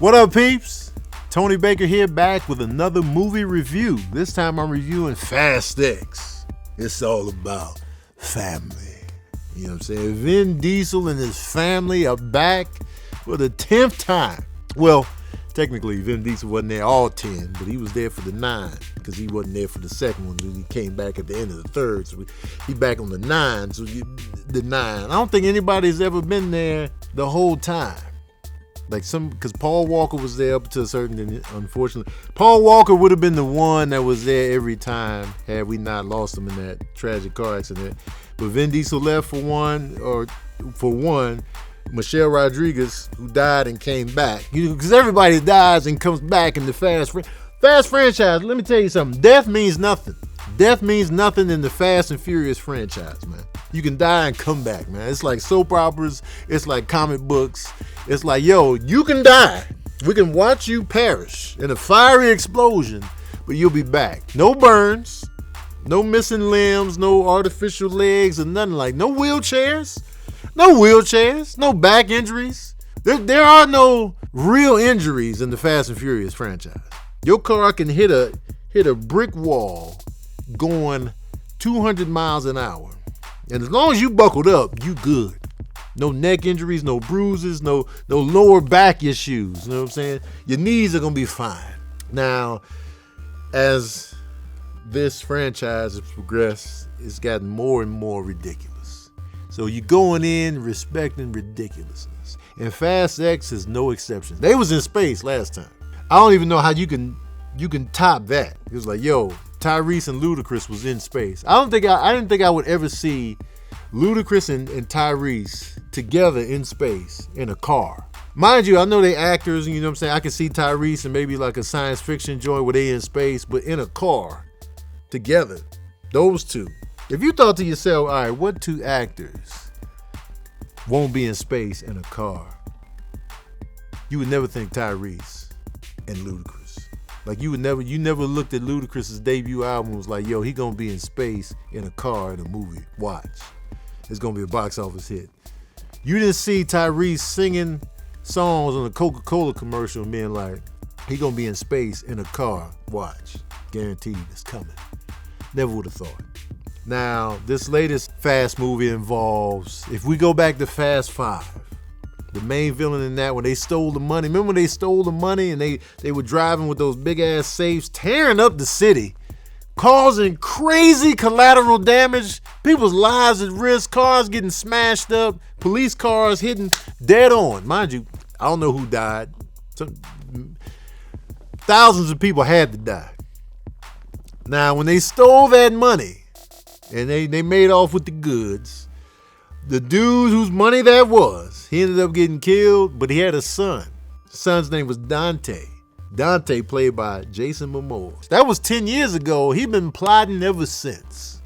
What up, peeps? Tony Baker here, back with another movie review. This time I'm reviewing Fast X. It's all about family. You know what I'm saying? Vin Diesel and his family are back for the 10th time. Well, technically Vin Diesel wasn't there all 10, but he was there for the 9 because he wasn't there for the second one. He came back at the end of the third, so he back on the 9. So the 9. I don't think anybody's ever been there the whole time. Because Paul Walker was there up to a certain, unfortunately. Paul Walker would have been the one that was there every time had we not lost him in that tragic car accident. But Vin Diesel left for one, Michelle Rodriguez, who died and came back. Because everybody dies and comes back in the Fast franchise. Let me tell you something. Death means nothing. Death means nothing in the Fast and Furious franchise, man. You can die and come back, man. It's like soap operas. It's like comic books. It's like, yo, you can die. We can watch you perish in a fiery explosion, but you'll be back. No burns, no missing limbs, no artificial legs, or nothing like. No wheelchairs, no back injuries. There are no real injuries in the Fast and Furious franchise. Your car can hit a brick wall going 200 miles an hour. And as long as you buckled up, you good. No neck injuries, no bruises, no lower back issues. You know what I'm saying? Your knees are going to be fine. Now, as this franchise has progressed, it's gotten more and more ridiculous. So you're going in respecting ridiculousness. And Fast X is no exception. They was in space last time. I don't even know how you can top that. It was like, yo, Tyrese and Ludacris was in space. I didn't think I would ever see Ludacris and Tyrese together in space in a car. Mind you, I know they actors, you know what I'm saying? I can see Tyrese and maybe like a science fiction joint where they in space, but in a car together, those two. If you thought to yourself, all right, what two actors won't be in space in a car? You would never think Tyrese and Ludacris. Like you never looked at Ludacris's debut album and was like, yo, he gonna be in space in a car in a movie. Watch. It's gonna be a box office hit. You didn't see Tyrese singing songs on a Coca-Cola commercial and being like, he gonna be in space in a car. Watch. Guaranteed it's coming. Never would have thought. Now, this latest Fast movie involves, if we go back to Fast 5, the main villain in that, when they stole the money. Remember when they stole the money and they were driving with those big ass safes, tearing up the city, causing crazy collateral damage, people's lives at risk, cars getting smashed up, police cars hitting dead on. Mind you, I don't know who died. Thousands of people had to die. Now, when they stole that money and they made off with the goods, the dude whose money that was, he ended up getting killed, but he had a son. The son's name was Dante. Dante, played by Jason Momoa. That was 10 years ago. He'd been plotting ever since.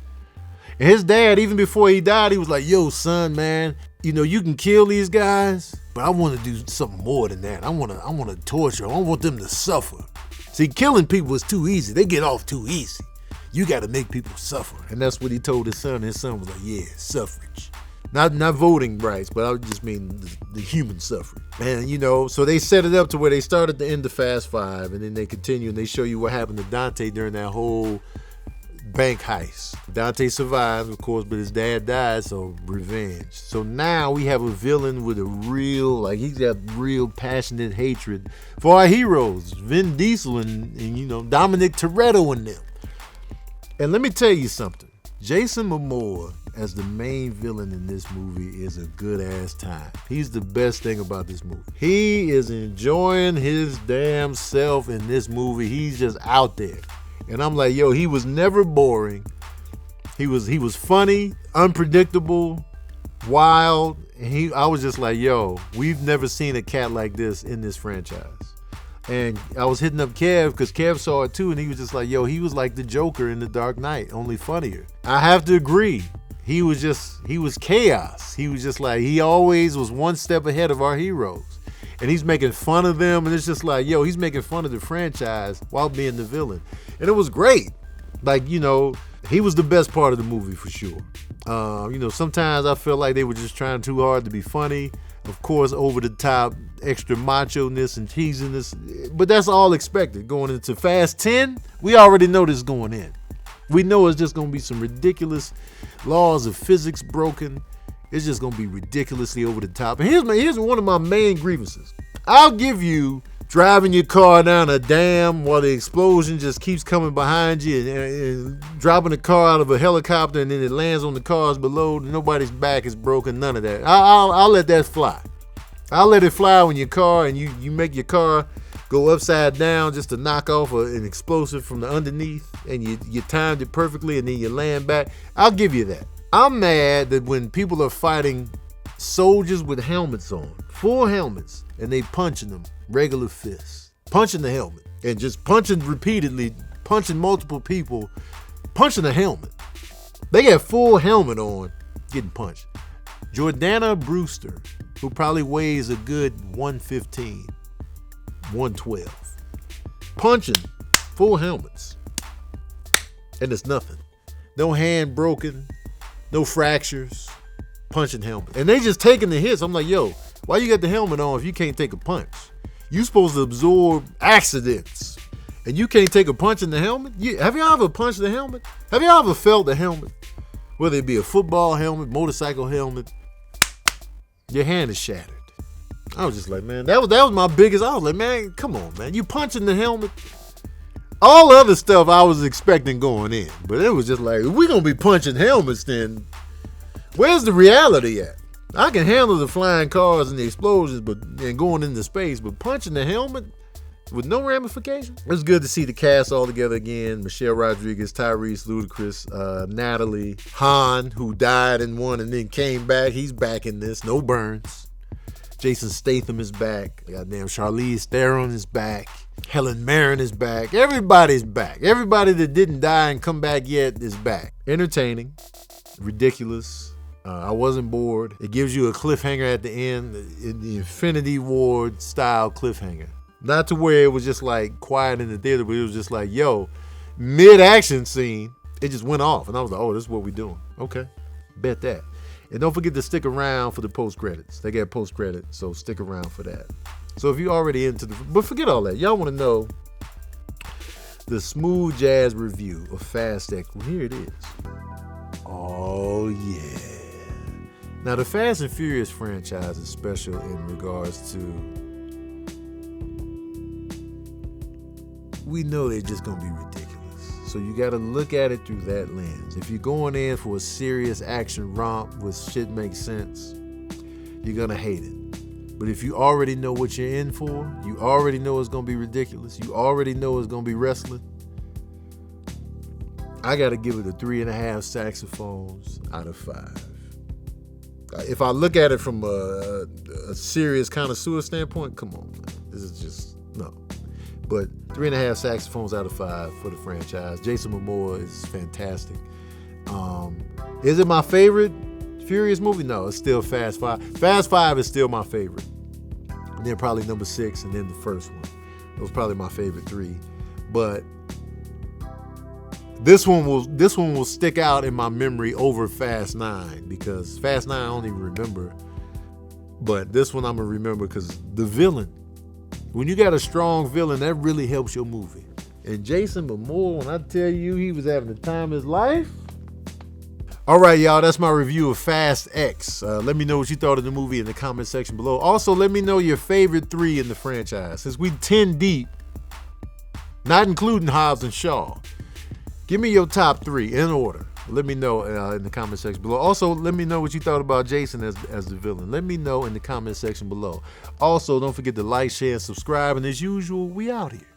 And his dad, even before he died, he was like, yo, son, man, you know, you can kill these guys, but I want to do something more than that. I want to torture them. I want them to suffer. See, killing people is too easy. They get off too easy. You got to make people suffer. And that's what he told his son. His son was like, yeah, suffrage. Not voting rights, but I just mean the human suffrage. And, you know, so they set it up to where they start at the end of Fast 5, and then they continue, and they show you what happened to Dante during that whole bank heist. Dante survived, of course, but his dad died, so revenge. So now we have a villain with a real, he's got real passionate hatred for our heroes, Vin Diesel and you know, Dominic Toretto and them. And let me tell you something. Jason Momoa as the main villain in this movie is a good ass time. He's the best thing about this movie. He is enjoying his damn self in this movie. He's just out there. And I'm like, yo, he was never boring. He was funny, unpredictable, wild. And I was just like, yo, we've never seen a cat like this in this franchise. And I was hitting up Kev because Kev saw it too, and he was just like, yo, he was like the Joker in The Dark Knight, only funnier. I have to agree. He was chaos. He was just like, he always was one step ahead of our heroes. And he's making fun of them, and it's just like, yo, he's making fun of the franchise while being the villain. And it was great. Like, you know, He was the best part of the movie for sure. Sometimes I feel like they were just trying too hard to be funny. Of course, over the top, extra macho-ness and teasiness. But that's all expected. Going into Fast 10, we already know this going in. We know it's just going to be some ridiculous laws of physics broken. It's just going to be ridiculously over the top. And here's one of my main grievances. I'll give you driving your car down a dam while the explosion just keeps coming behind you and dropping the car out of a helicopter and then it lands on the cars below. Nobody's back is broken, none of that. I'll let that fly. I'll let it fly when your car and you make your car go upside down just to knock off an explosive from the underneath and you timed it perfectly and then you land back. I'll give you that. I'm mad that when people are fighting soldiers with helmets on, full helmets, and they punching them, regular fists, punching the helmet, and just punching repeatedly, punching multiple people, punching the helmet. They got full helmet on, getting punched. Jordana Brewster, who probably weighs a good 115, 112, punching full helmets, and it's nothing. No hand broken, no fractures, punching helmet. And they just taking the hits. I'm like, yo, why you got the helmet on if you can't take a punch? You supposed to absorb accidents, and you can't take a punch in the helmet? Have y'all ever punched the helmet? Have y'all ever felt the helmet? Whether it be a football helmet, motorcycle helmet, your hand is shattered. I was just like, man, that was my biggest. I was like, man, come on, man. You punching the helmet? All other stuff I was expecting going in, but it was just like, if we're going to be punching helmets, then where's the reality at? I can handle the flying cars and the explosions and going into space, but punching the helmet with no ramification? It was good to see the cast all together again. Michelle Rodriguez, Tyrese, Ludacris, Natalie, Han, who died in one and then came back. He's back in this. No burns. Jason Statham is back. Goddamn Charlize Theron is back. Helen Mirren is back. Everybody's back. Everybody that didn't die and come back yet is back. Entertaining. Ridiculous. I wasn't bored. It gives you a cliffhanger at the end, the Infinity Ward style cliffhanger. Not to where it was just like quiet in the theater, but it was just like, yo, mid-action scene, it just went off. And I was like, oh, this is what we doing. Okay, bet that. And don't forget to stick around for the post-credits. They got post-credit, so stick around for that. So if you're already into but forget all that. Y'all want to know the smooth jazz review of Fast X. Well, here it is. Oh, yeah. Now, the Fast and Furious franchise is special in regards to, we know they're just going to be ridiculous. So you got to look at it through that lens. If you're going in for a serious action romp with shit makes sense, you're going to hate it. But if you already know what you're in for, you already know it's going to be ridiculous, you already know it's going to be wrestling, I got to give it a 3.5 saxophones out of 5. If I look at it from a serious connoisseur standpoint, come on, man. This is just, no. But 3.5 saxophones out of 5 for the franchise. Jason Momoa is fantastic. Is it my favorite Furious movie? No, it's still Fast 5. Fast 5 is still my favorite. And then probably number 6, and then the first one. Those probably my favorite 3. But this one will stick out in my memory over Fast 9, because Fast 9 I don't even remember. But this one I'm going to remember because the villain. When you got a strong villain, that really helps your movie. And Jason Momoa, when I tell you he was having the time of his life. All right, y'all, that's my review of Fast X. Let me know what you thought of the movie in the comment section below. Also, let me know your favorite 3 in the franchise. Since we 10 deep, not including Hobbs and Shaw. Give me your top 3 in order. Let me know in the comment section below. Also, let me know what you thought about Jason as the villain. Let me know in the comment section below. Also, don't forget to like, share, and subscribe. And as usual, we out here.